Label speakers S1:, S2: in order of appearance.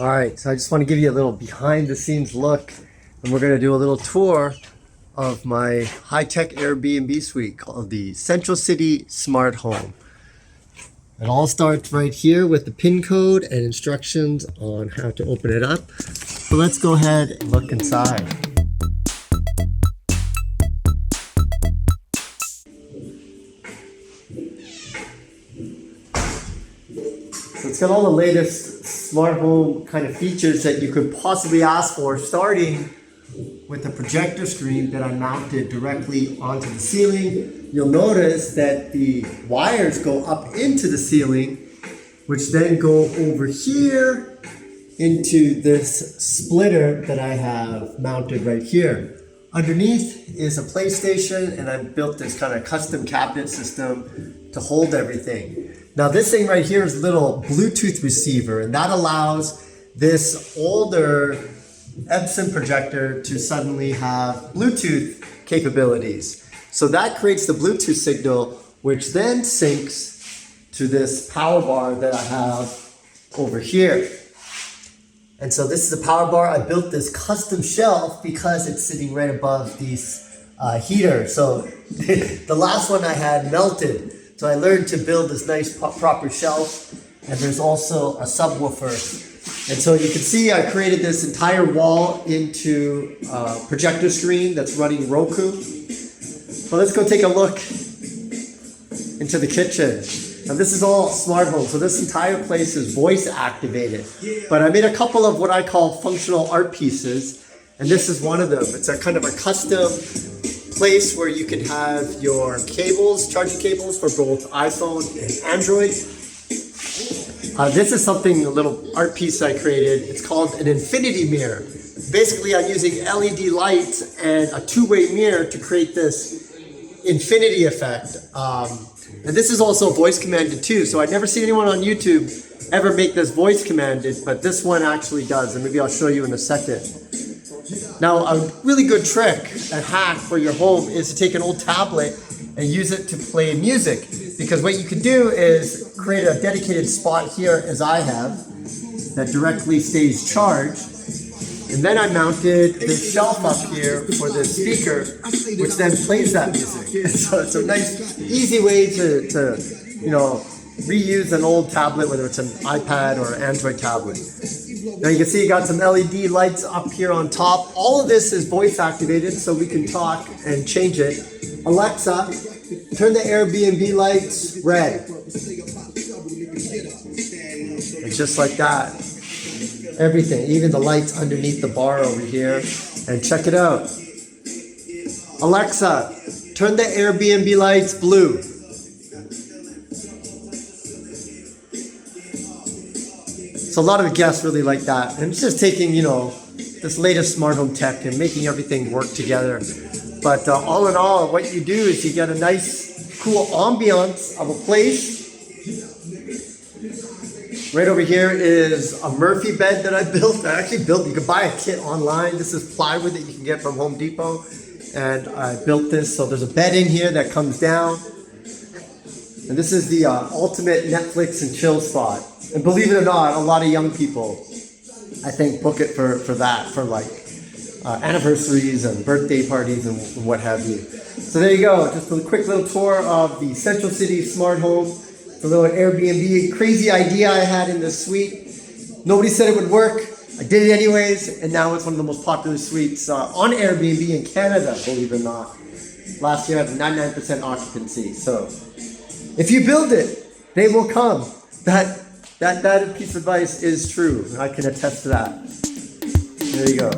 S1: All right, so I just want to give you a little behind the scenes look, and we're going to do a little tour of my high-tech Airbnb suite called the Central City Smart Home. It all starts right here with the PIN code and instructions on how to open it up. So let's go ahead and look inside. So it's got all the latest smart home kind of features that you could possibly ask for, starting with the projector screen that I mounted directly onto the ceiling. You'll notice that the wires go up into the ceiling, which then go over here into this splitter that I have mounted right here. Underneath is a PlayStation, and I built this kind of custom cabinet system to hold everything. Now this thing right here is a little Bluetooth receiver, and that allows this older Epson projector to suddenly have Bluetooth capabilities. So that creates the Bluetooth signal, which then syncs to this power bar that I have over here. And so this is the power bar. I built this custom shelf because it's sitting right above these heaters. So the last one I had melted. So I learned to build this nice proper shelf, and there's also a subwoofer. And so you can see I created this entire wall into a projector screen that's running Roku. So let's go take a look into the kitchen. Now this is all smart home, so this entire place is voice activated. But I made a couple of what I call functional art pieces, and this is one of them. It's a kind of a custom place where you can have your cables, charging cables for both iPhone and Android. This is something, a little art piece I created. It's called an infinity mirror. Basically, I'm using LED lights and a two-way mirror to create this infinity effect. And this is also voice commanded too. So I've never seen anyone on YouTube ever make this voice commanded, but this one actually does. And maybe I'll show you in a second. Now, a really good trick, a hack for your home, is to take an old tablet and use it to play music. Because what you can do is create a dedicated spot here, as I have, that directly stays charged. And then I mounted this shelf up here for the speaker, which then plays that music. So it's a nice, easy way to reuse an old tablet, whether it's an iPad or Android tablet. Now you can see you got some LED lights up here on top. All of this is voice activated, so we can talk and change it. Alexa, turn the Airbnb lights red. And just like that. Everything, even the lights underneath the bar over here. And check it out. Alexa, turn the Airbnb lights blue. So a lot of the guests really like that. And it's just taking, this latest smart home tech and making everything work together. But all in all, what you do is you get a nice, cool ambiance of a place. Right over here is a Murphy bed that I built. You can buy a kit online. This is plywood that you can get from Home Depot. And I built this, so there's a bed in here that comes down. And this is the ultimate Netflix and chill spot. And believe it or not, a lot of young people, I think, book it for that, for like anniversaries and birthday parties and what have you. So there you go, just a quick little tour of the Central City Smart Home. It's a little Airbnb crazy idea I had in this suite. Nobody said it would work. I did it anyways, and now it's one of the most popular suites on Airbnb in Canada, believe it or not. Last year I had 99% occupancy. So if you build it, they will come. That piece of advice is true. I can attest to that. There you go.